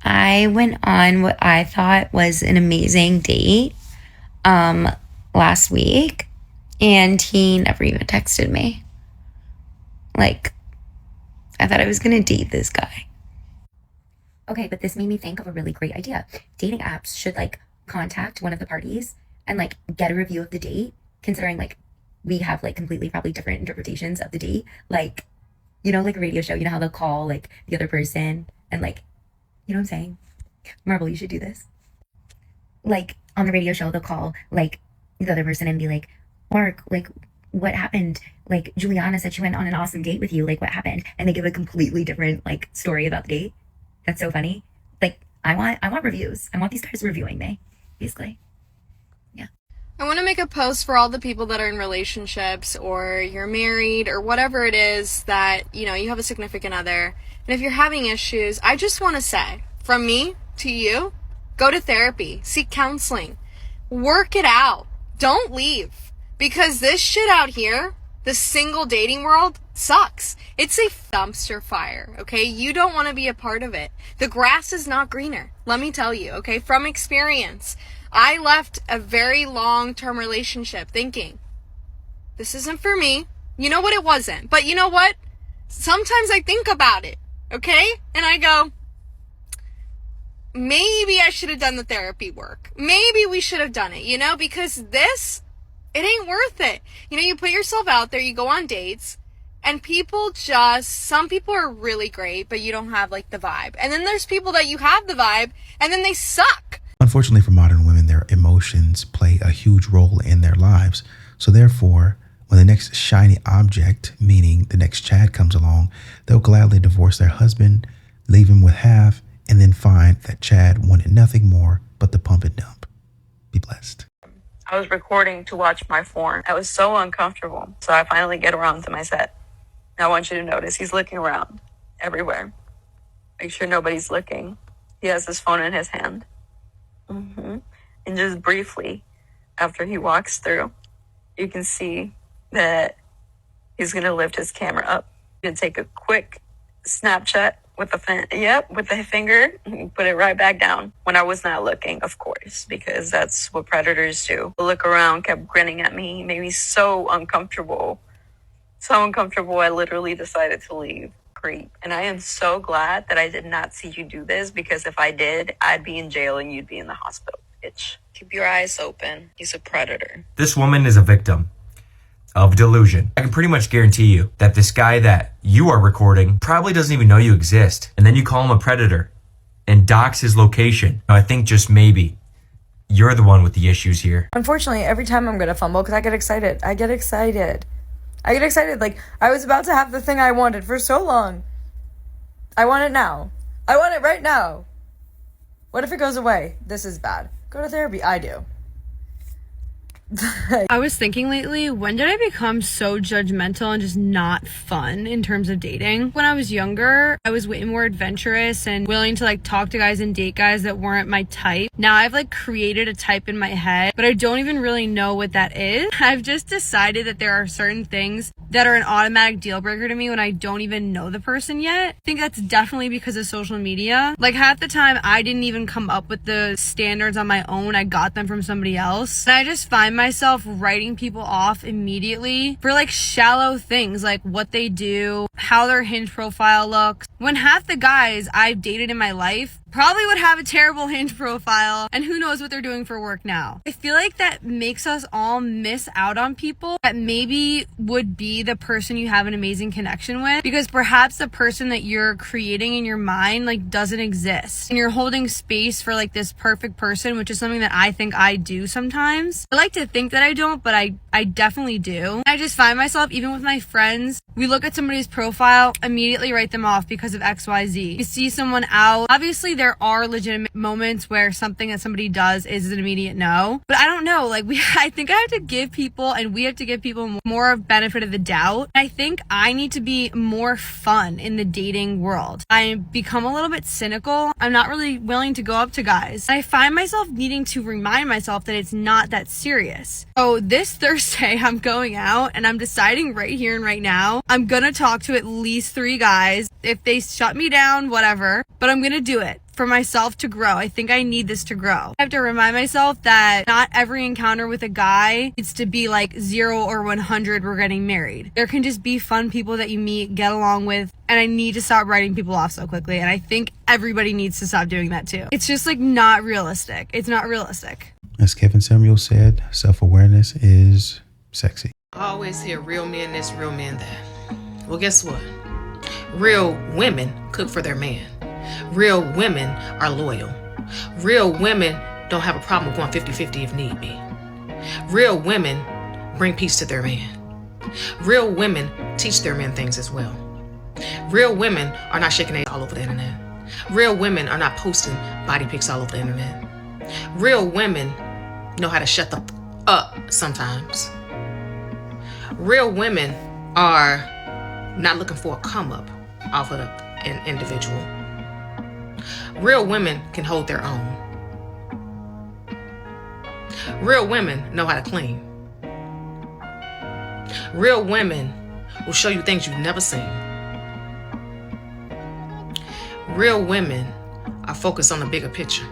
I went on what I thought was an amazing date last week, and he never even texted me. Like, I thought I was gonna date this guy. Okay, but this made me think of a really great idea. Dating apps should like contact one of the parties and like get a review of the date, considering like we have like completely probably different interpretations of the date. Like, you know, like a radio show, you know how they'll call like the other person and like, you know what I'm saying? Marble, you should do this. Like on the radio show, they'll call like the other person and be like, Mark, like what happened? Like Juliana said she went on an awesome date with you. Like what happened? And they give a completely different like story about the date. That's so funny. Like I want reviews. I want these guys reviewing me, basically. Yeah. I want to make a post for all the people that are in relationships or you're married or whatever it is that, you know, you have a significant other. And if you're having issues, I just want to say, from me to you, go to therapy, seek counseling, work it out. Don't leave, because this shit out here, the single dating world, sucks. It's a dumpster fire, okay? You don't want to be a part of it. The grass is not greener, let me tell you, okay? From experience, I left a very long-term relationship thinking, this isn't for me. You know what? It wasn't. But you know what? Sometimes I think about it, okay? And I go, maybe I should have done the therapy work. Maybe we should have done it, you know, because this, it ain't worth it. You know, you put yourself out there, you go on dates, and people just, some people are really great, but you don't have like the vibe. And then there's people that you have the vibe, and then they suck. Unfortunately for modern women, their emotions play a huge role in their lives. So therefore, when the next shiny object, meaning the next Chad, comes along, they'll gladly divorce their husband, leave him with half, and then find that Chad wanted nothing more but the pump and dump. Be blessed. I was recording to watch my form. I was so uncomfortable. So I finally get around to my set. Now I want you to notice he's looking around everywhere. Make sure nobody's looking. He has his phone in his hand. And just briefly, after he walks through, you can see that he's going to lift his camera up. He's going to take a quick Snapchat with the finger, put it right back down when I was not looking, of course, because that's what predators do. Look around, kept grinning at me, made me so uncomfortable. So uncomfortable, I literally decided to leave. Creep. And I am so glad that I did not see you do this, because if I did, I'd be in jail and you'd be in the hospital, bitch. Keep your eyes open. He's a predator. This woman is a victim of delusion. I can pretty much guarantee you that this guy that you are recording probably doesn't even know you exist. And then you call him a predator and dox his location. I think just maybe you're the one with the issues here. Unfortunately, every time I'm going to fumble because I get excited. Like, I was about to have the thing I wanted for so long. I want it now. I want it right now. What if it goes away? This is bad. Go to therapy. I do. I was thinking lately, when did I become so judgmental and just not fun in terms of dating? When I was younger, I was way more adventurous and willing to like talk to guys and date guys that weren't my type. Now I've like created a type in my head, but I don't even really know what that is. I've just decided that there are certain things that are an automatic deal breaker to me when I don't even know the person yet. I think that's definitely because of social media. Like half the time I didn't even come up with the standards on my own. I got them from somebody else. And I just find myself writing people off immediately for like shallow things, like what they do, how their Hinge profile looks, when half the guys I've dated in my life probably would have a terrible Hinge profile, and who knows what they're doing for work now. I feel like that makes us all miss out on people that maybe would be the person you have an amazing connection with, because perhaps the person that you're creating in your mind like doesn't exist, and you're holding space for like this perfect person, which is something that I think I do sometimes. I like to think that I don't, but I definitely do. I just find myself, even with my friends, we look at somebody's profile, immediately write them off because of XYZ. You see someone out, obviously there are legitimate moments where something that somebody does is an immediate no, but I don't know, like I think I have to give people, and we have to give people more of benefit of the doubt. I think I need to be more fun in the dating world. I become a little bit cynical. I'm not really willing to go up to guys. I find myself needing to remind myself that it's not that serious. So this Thursday I'm going out and I'm deciding right here and right now, I'm gonna talk to at least 3 guys. If they shut me down, whatever, but I'm gonna do it. for myself to grow. I think I need this to grow. I have to remind myself that not every encounter with a guy needs to be like 0 or 100, we're getting married. There can just be fun people that you meet, get along with, and I need to stop writing people off so quickly. And I think everybody needs to stop doing that too. It's just like not realistic. It's not realistic. As Kevin Samuels said, self-awareness is sexy. I always hear real men this, real men that. Well, guess what? Real women cook for their man. Real women are loyal. Real women don't have a problem going 50-50 if need be. Real women bring peace to their man. Real women teach their men things as well. Real women are not shaking eggs all over the internet. Real women are not posting body pics all over the internet. Real women know how to shut the up sometimes. Real women are not looking for a come up off of an individual. Real women can hold their own. Real women know how to clean. Real women will show you things you've never seen. Real women are focused on the bigger picture.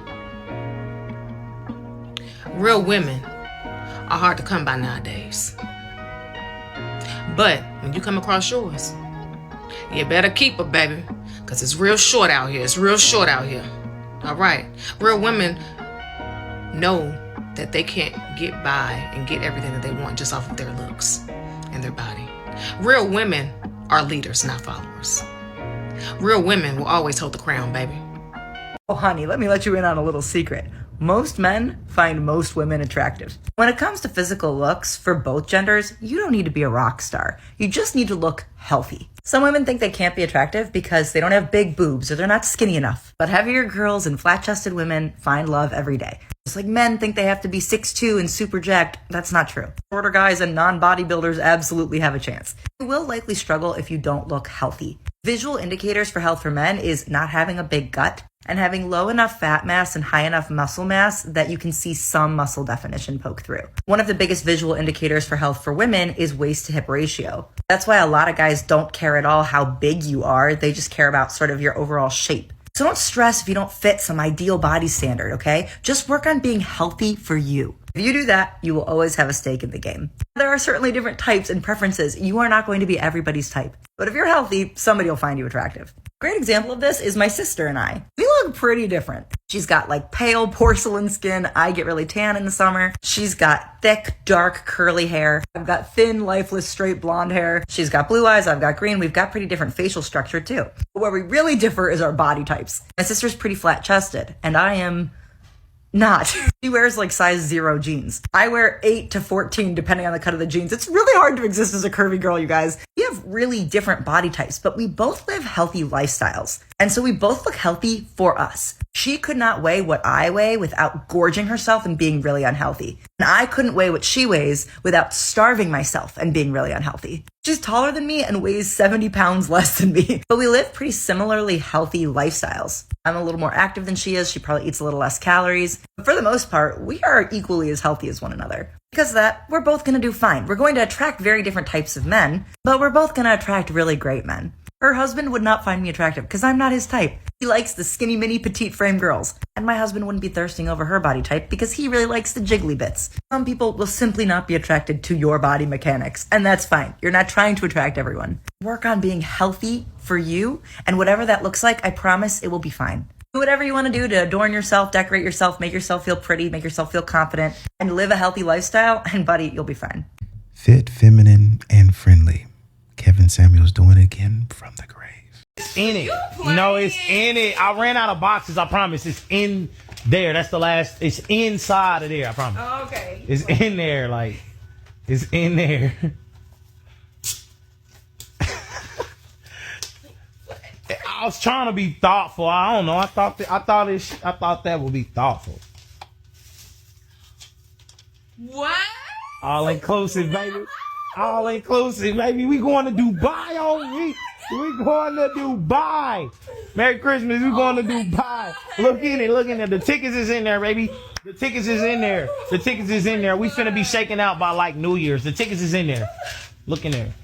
Real women are hard to come by nowadays. But when you come across yours, you better keep her, baby, because it's real short out here. It's real short out here. All right. Real women know that they can't get by and get everything that they want just off of their looks and their body. Real women are leaders, not followers. Real women will always hold the crown, baby. Oh, honey, let me let you in on a little secret. Most men find most women attractive. When it comes to physical looks for both genders, you don't need to be a rock star. You just need to look healthy. Some women think they can't be attractive because they don't have big boobs or they're not skinny enough. But heavier girls and flat-chested women find love every day. Just like men think they have to be 6'2" and super jacked, that's not true. Shorter guys and non-bodybuilders absolutely have a chance. You will likely struggle if you don't look healthy. Visual indicators for health for men is not having a big gut and having low enough fat mass and high enough muscle mass that you can see some muscle definition poke through. One of the biggest visual indicators for health for women is waist to hip ratio. That's why a lot of guys don't care at all how big you are. They just care about sort of your overall shape. So don't stress if you don't fit some ideal body standard, okay? Just work on being healthy for you. If you do that, you will always have a stake in the game. There are certainly different types and preferences. You are not going to be everybody's type. But if you're healthy, somebody will find you attractive. Great example of this is my sister and I. We look pretty different. She's got like pale porcelain skin. I get really tan in the summer. She's got thick, dark, curly hair. I've got thin, lifeless, straight blonde hair. She's got blue eyes. I've got green. We've got pretty different facial structure too. But where we really differ is our body types. My sister's pretty flat-chested, and I am not. She wears like size 0 jeans. I wear 8 to 14 depending on the cut of the jeans. It's really hard to exist as a curvy girl, you guys. We have really different body types, but we both live healthy lifestyles. And so we both look healthy for us. She could not weigh what I weigh without gorging herself and being really unhealthy. And I couldn't weigh what she weighs without starving myself and being really unhealthy. She's taller than me and weighs 70 pounds less than me. But we live pretty similarly healthy lifestyles. I'm a little more active than she is. She probably eats a little less calories. But for the most part, we are equally as healthy as one another. Because of that, we're both going to do fine. We're going to attract very different types of men, but we're both going to attract really great men. Her husband would not find me attractive because I'm not his type. He likes the skinny mini petite frame girls. And my husband wouldn't be thirsting over her body type because he really likes the jiggly bits. Some people will simply not be attracted to your body mechanics, and that's fine. You're not trying to attract everyone. Work on being healthy for you, and whatever that looks like, I promise it will be fine. Do whatever you want to do to adorn yourself, decorate yourself, make yourself feel pretty, make yourself feel confident, and live a healthy lifestyle, and buddy, you'll be fine. Fit, feminine, and friendly. Kevin Samuels doing it again from the grave. It's in it. No, it's in it. I ran out of boxes, I promise. It's in there. That's the last. It's inside of there, I promise. Oh, okay. It's in there, like, it's in there. I was trying to be thoughtful. I don't know. I thought that would be thoughtful. What? All inclusive, baby. All inclusive, baby. We going to Dubai all week. We going to Dubai. Merry Christmas. We going to Dubai. Look in it. The tickets is in there, baby. The tickets is in there. The tickets is in there. We finna be shaking out by like New Year's. The tickets is in there. Look in there.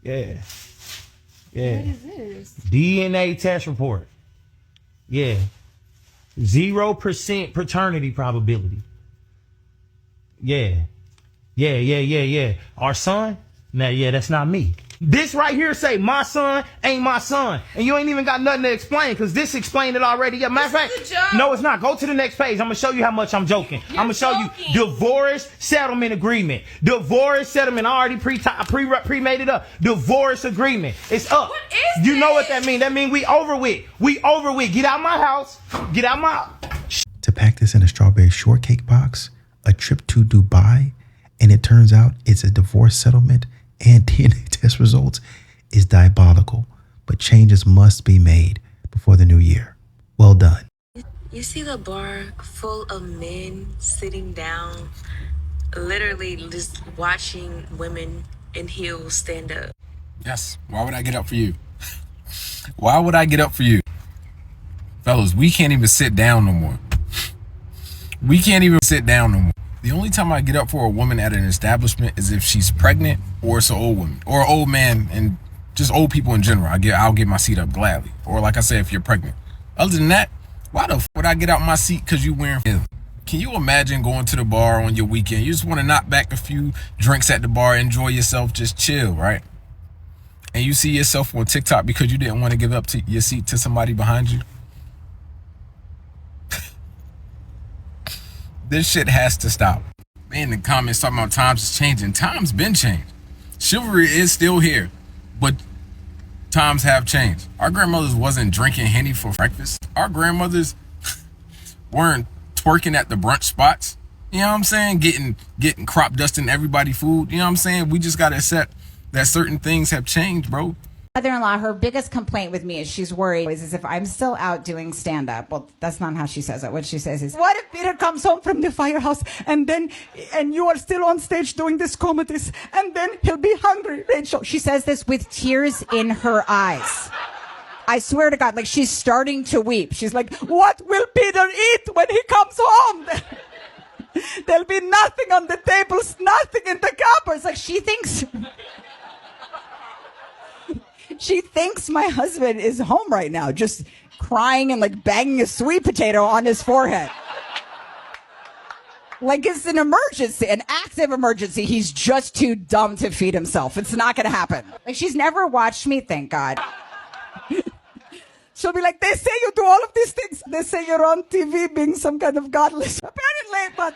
Yeah. Yeah. What is this? DNA test report. Yeah. 0% paternity probability. Yeah. Yeah. Our son? Nah, yeah, that's not me. This right here say my son ain't my son. And you ain't even got nothing to explain because this explained it already. Yeah, matter of fact, no, it's not. Go to the next page. I'm going to show you how much I'm joking. I'm going to show you divorce settlement agreement. Divorce settlement. I already pre-made it up. Divorce agreement. It's up. What is you know what that means? That means we over with. We over with. Get out my house. Get out my... To pack this in a strawberry shortcake box, a trip to Dubai, and it turns out it's a divorce settlement and DNA test results is diabolical, but changes must be made before the new year. Well done. You see the bar full of men sitting down, literally just watching women in heels stand up. Yes. Why would I get up for you? Why would I get up for you? Fellas, we can't even sit down no more. We can't even sit down no more. The only time I get up for a woman at an establishment is if she's pregnant or it's an old woman or an old man, and just old people in general. I'll get my seat up gladly. Or like I said, if you're pregnant. Other than that, why the f would I get out my seat because you wearing... Can you imagine going to the bar on your weekend? You just want to knock back a few drinks at the bar, enjoy yourself, just chill, right? And you see yourself on TikTok because you didn't want to give up your seat to somebody behind you. This shit has to stop. Man, the comments talking about times is changing. Times been changed. Chivalry is still here, but times have changed. Our grandmothers wasn't drinking Henny for breakfast. Our grandmothers weren't twerking at the brunch spots. You know what I'm saying? Getting crop dusting everybody food. You know what I'm saying? We just gotta accept that certain things have changed, bro. Mother-in-law, her biggest complaint with me is she's worried is if I'm still out doing stand-up. Well, that's not how she says it. What she says is, what if Peter comes home from the firehouse and you are still on stage doing this comedies and then he'll be hungry, Rachel? She says this with tears in her eyes. I swear to God, like she's starting to weep. She's like, what will Peter eat when he comes home? There'll be nothing on the tables, nothing in the cupboards. Like she thinks my husband is home right now, just crying and like banging a sweet potato on his forehead. Like it's an emergency, an active emergency. He's just too dumb to feed himself. It's not going to happen. Like she's never watched me, thank God. She'll be like, they say you do all of these things. They say you're on TV being some kind of godless. Apparently, but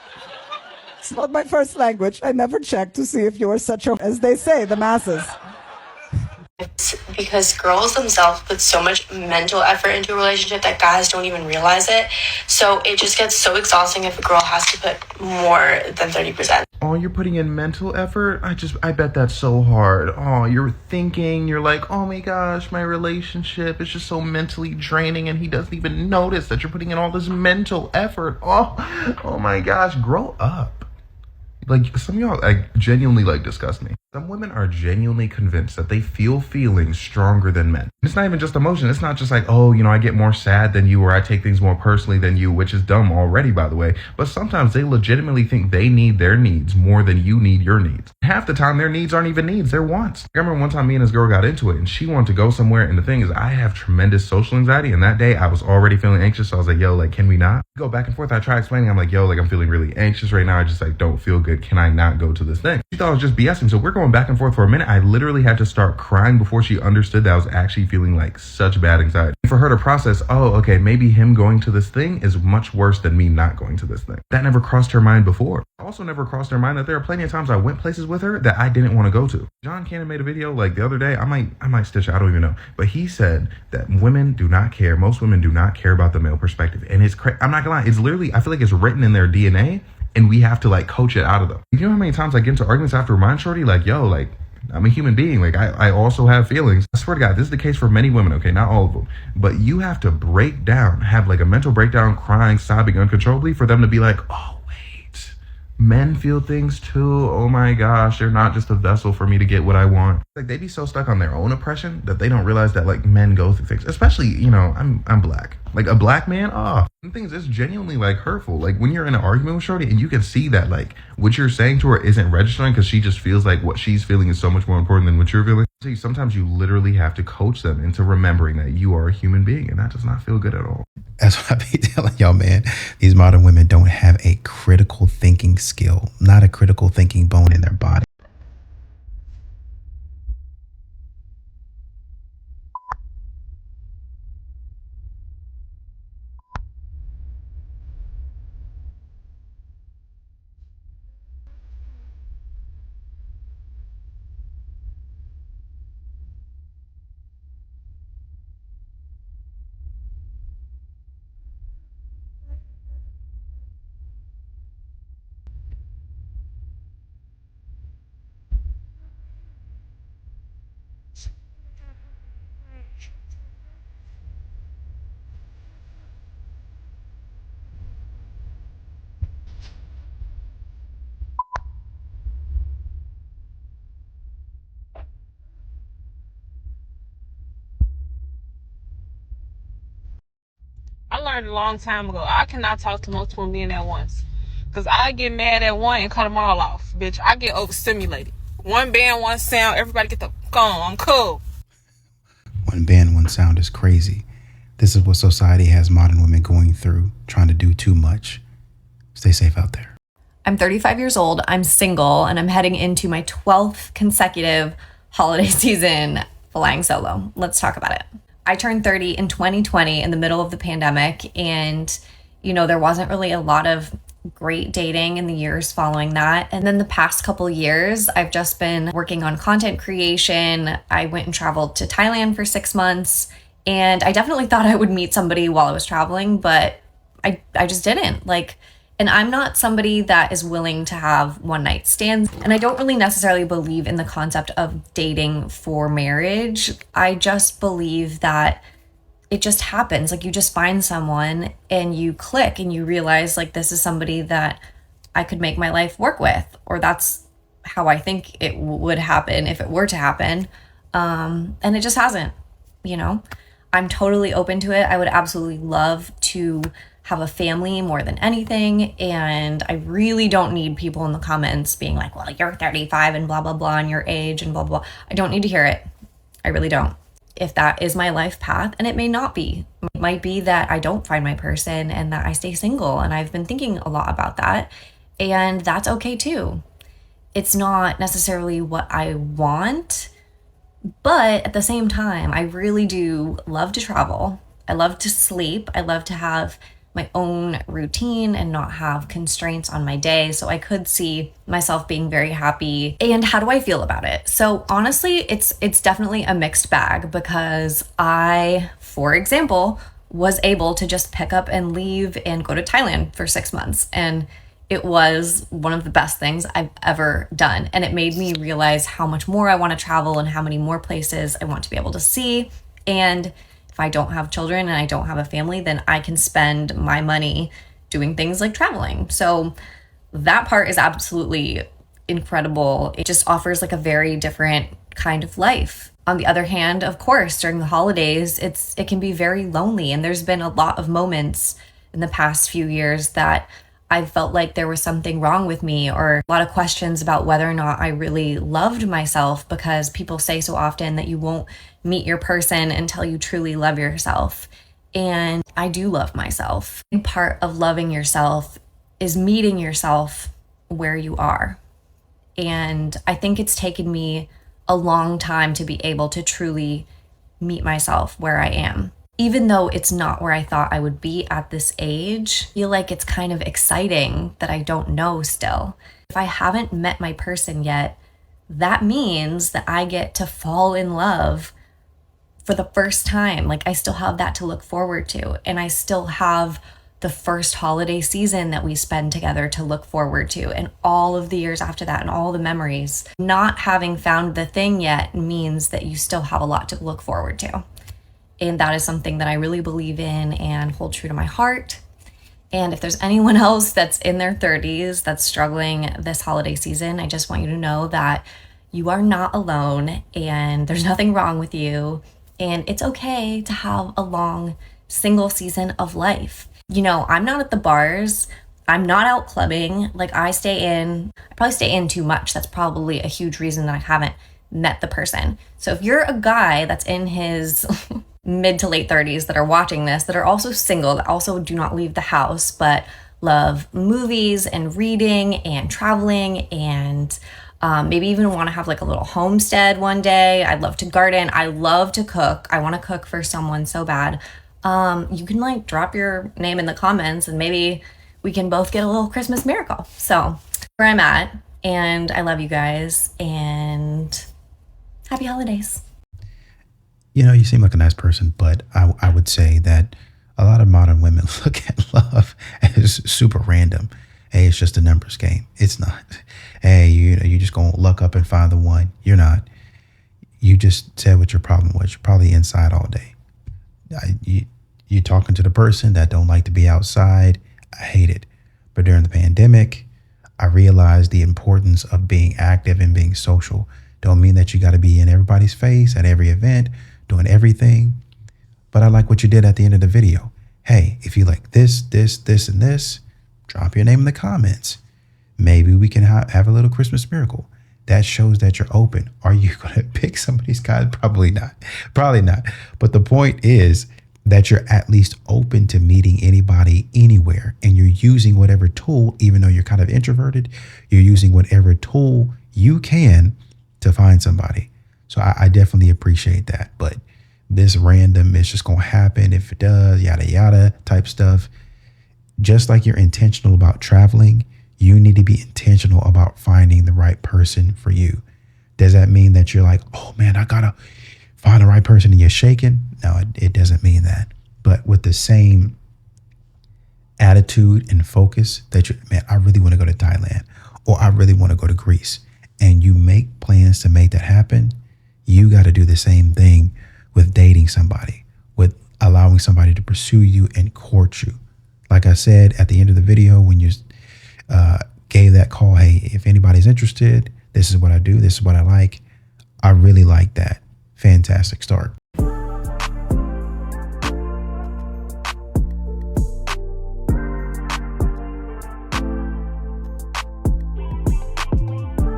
it's not my first language. I never checked to see if you were such a, as they say, the masses. It's because girls themselves put so much mental effort into a relationship that guys don't even realize it. So it just gets so exhausting if a girl has to put more than 30%. Oh, you're putting in mental effort? I bet that's so hard. Oh, you're thinking, you're like, oh my gosh, my relationship is just so mentally draining and he doesn't even notice that you're putting in all this mental effort. Oh my gosh, grow up. Like, some of y'all genuinely disgust me. Some women are genuinely convinced that they feel feelings stronger than men. It's not even just emotion. It's not just like, oh, I get more sad than you, or I take things more personally than you, which is dumb already, by the way. But sometimes they legitimately think they need their needs more than you need your needs. Half the time, their needs aren't even needs, they're wants. I remember one time me and this girl got into it, and she wanted to go somewhere, and the thing is, I have tremendous social anxiety, and that day, I was already feeling anxious, so I was like, yo, can we not? Go back and forth. I try explaining, I'm like, yo, I'm feeling really anxious right now. I just, don't feel good. Can I not go to this thing? She thought I was just BSing, so we're going back and forth for a minute. I literally had to start crying before she understood that I was actually feeling such bad anxiety. And for her to process, oh, okay, maybe him going to this thing is much worse than me not going to this thing. That never crossed her mind before. Also never crossed her mind that there are plenty of times I went places with her that I didn't want to go to. John Cannon made a video the other day. I might stitch it, I don't even know. But he said that women do not care. Most women do not care about the male perspective. And I'm not gonna lie, it's literally, I feel like it's written in their DNA. And we have to coach it out of them. You know how many times I get into arguments after remind Shorty, yo, I'm a human being. I also have feelings. I swear to God, this is the case for many women, okay? Not all of them. But you have to break down, have a mental breakdown, crying, sobbing uncontrollably for them to be like, oh, wait, men feel things too. Oh my gosh, they're not just a vessel for me to get what I want. They be so stuck on their own oppression that they don't realize that men go through things. Especially, I'm black. A black man, things it's genuinely like hurtful. Like when you're in an argument with Shorty and you can see that like what you're saying to her isn't registering because she just feels like what she's feeling is so much more important than what you're feeling. See, sometimes you literally have to coach them into remembering that you are a human being, and that does not feel good at all. That's what I be telling y'all, man. These modern women don't have a critical thinking skill, not a critical thinking bone in their body. I learned a long time ago, I cannot talk to multiple men at once. Because I get mad at one and cut them all off. Bitch, I get overstimulated. One band, one sound, everybody get the gone. I'm cool. One band, one sound is crazy. This is what society has modern women going through, trying to do too much. Stay safe out there. I'm 35 years old, I'm single, and I'm heading into my 12th consecutive holiday season flying solo. Let's talk about it. I turned 30 in 2020 in the middle of the pandemic, and there wasn't really a lot of great dating in the years following that. And then the past couple years, I've just been working on content creation. I went and traveled to Thailand for 6 months, and I definitely thought I would meet somebody while I was traveling, but I just didn't. And I'm not somebody that is willing to have one night stands. And I don't really necessarily believe in the concept of dating for marriage. I just believe that it just happens. Like you just find someone and you click and you realize like this is somebody that I could make my life work with, or that's how I think it would happen if it were to happen. And it just hasn't, I'm totally open to it. I would absolutely love to have a family more than anything. And I really don't need people in the comments being like, well, you're 35 and blah, blah, blah, and your age and blah, blah. I don't need to hear it. I really don't. If that is my life path, and it may not be, it might be that I don't find my person and that I stay single. And I've been thinking a lot about that. And that's okay too. It's not necessarily what I want, but at the same time, I really do love to travel. I love to sleep. I love to have my own routine and not have constraints on my day. So I could see myself being very happy. And how do I feel about it? So honestly, it's definitely a mixed bag, because I, for example, was able to just pick up and leave and go to Thailand for 6 months. And it was one of the best things I've ever done. And it made me realize how much more I want to travel and how many more places I want to be able to see. And if I don't have children and I don't have a family, then I can spend my money doing things like traveling. So that part is absolutely incredible. It just offers like a very different kind of life. On the other hand, of course, during the holidays, it can be very lonely. And there's been a lot of moments in the past few years that I felt like there was something wrong with me, or a lot of questions about whether or not I really loved myself, because people say so often that you won't meet your person until you truly love yourself. And I do love myself. And part of loving yourself is meeting yourself where you are. And I think it's taken me a long time to be able to truly meet myself where I am. Even though it's not where I thought I would be at this age, I feel like it's kind of exciting that I don't know still. If I haven't met my person yet, that means that I get to fall in love for the first time. Like I still have that to look forward to. And I still have the first holiday season that we spend together to look forward to, and all of the years after that and all the memories. Not having found the thing yet means that you still have a lot to look forward to. And that is something that I really believe in and hold true to my heart. And if there's anyone else that's in their 30s that's struggling this holiday season, I just want you to know that you are not alone and there's nothing wrong with you. And it's okay to have a long single season of life. You know, I'm not at the bars. I'm not out clubbing. Like I probably stay in too much. That's probably a huge reason that I haven't met the person. So if you're a guy that's in his mid to late 30s that are watching this, that are also single, that also do not leave the house, but love movies and reading and traveling and maybe even want to have like a little homestead one day. I love to garden. I love to cook. I want to cook for someone so bad. You can like drop your name in the comments and maybe we can both get a little Christmas miracle. So where I'm at, and I love you guys and happy holidays. You know, you seem like a nice person, but I would say that a lot of modern women look at love as super random. Hey, it's just a numbers game. It's not. Hey, you just gonna luck up and find the one. You're not. You just said what your problem was. You're probably inside all day. You talking to the person that don't like to be outside. I hate it. But during the pandemic, I realized the importance of being active and being social. Don't mean that you got to be in everybody's face at every event, doing everything. But I like what you did at the end of the video. Hey, if you like this, and this, drop your name in the comments. Maybe we can have a little Christmas miracle. That shows that you're open. Are you going to pick somebody's guys? Probably not. Probably not. But the point is that you're at least open to meeting anybody anywhere. And you're using whatever tool, even though you're kind of introverted, you're using whatever tool you can to find somebody. So I definitely appreciate that. But this random, it's just going to happen if it does, yada, yada type stuff. Just like you're intentional about traveling, you need to be intentional about finding the right person for you. Does that mean that you're like, oh man, I got to find the right person and you're shaking? No, it doesn't mean that. But with the same attitude and focus that man, I really want to go to Thailand or I really want to go to Greece, and you make plans to make that happen, you got to do the same thing with dating somebody, with allowing somebody to pursue you and court you. Like I said at the end of the video, when you gave that call, hey, if anybody's interested, this is what I do, this is what I like. I really like that. Fantastic start.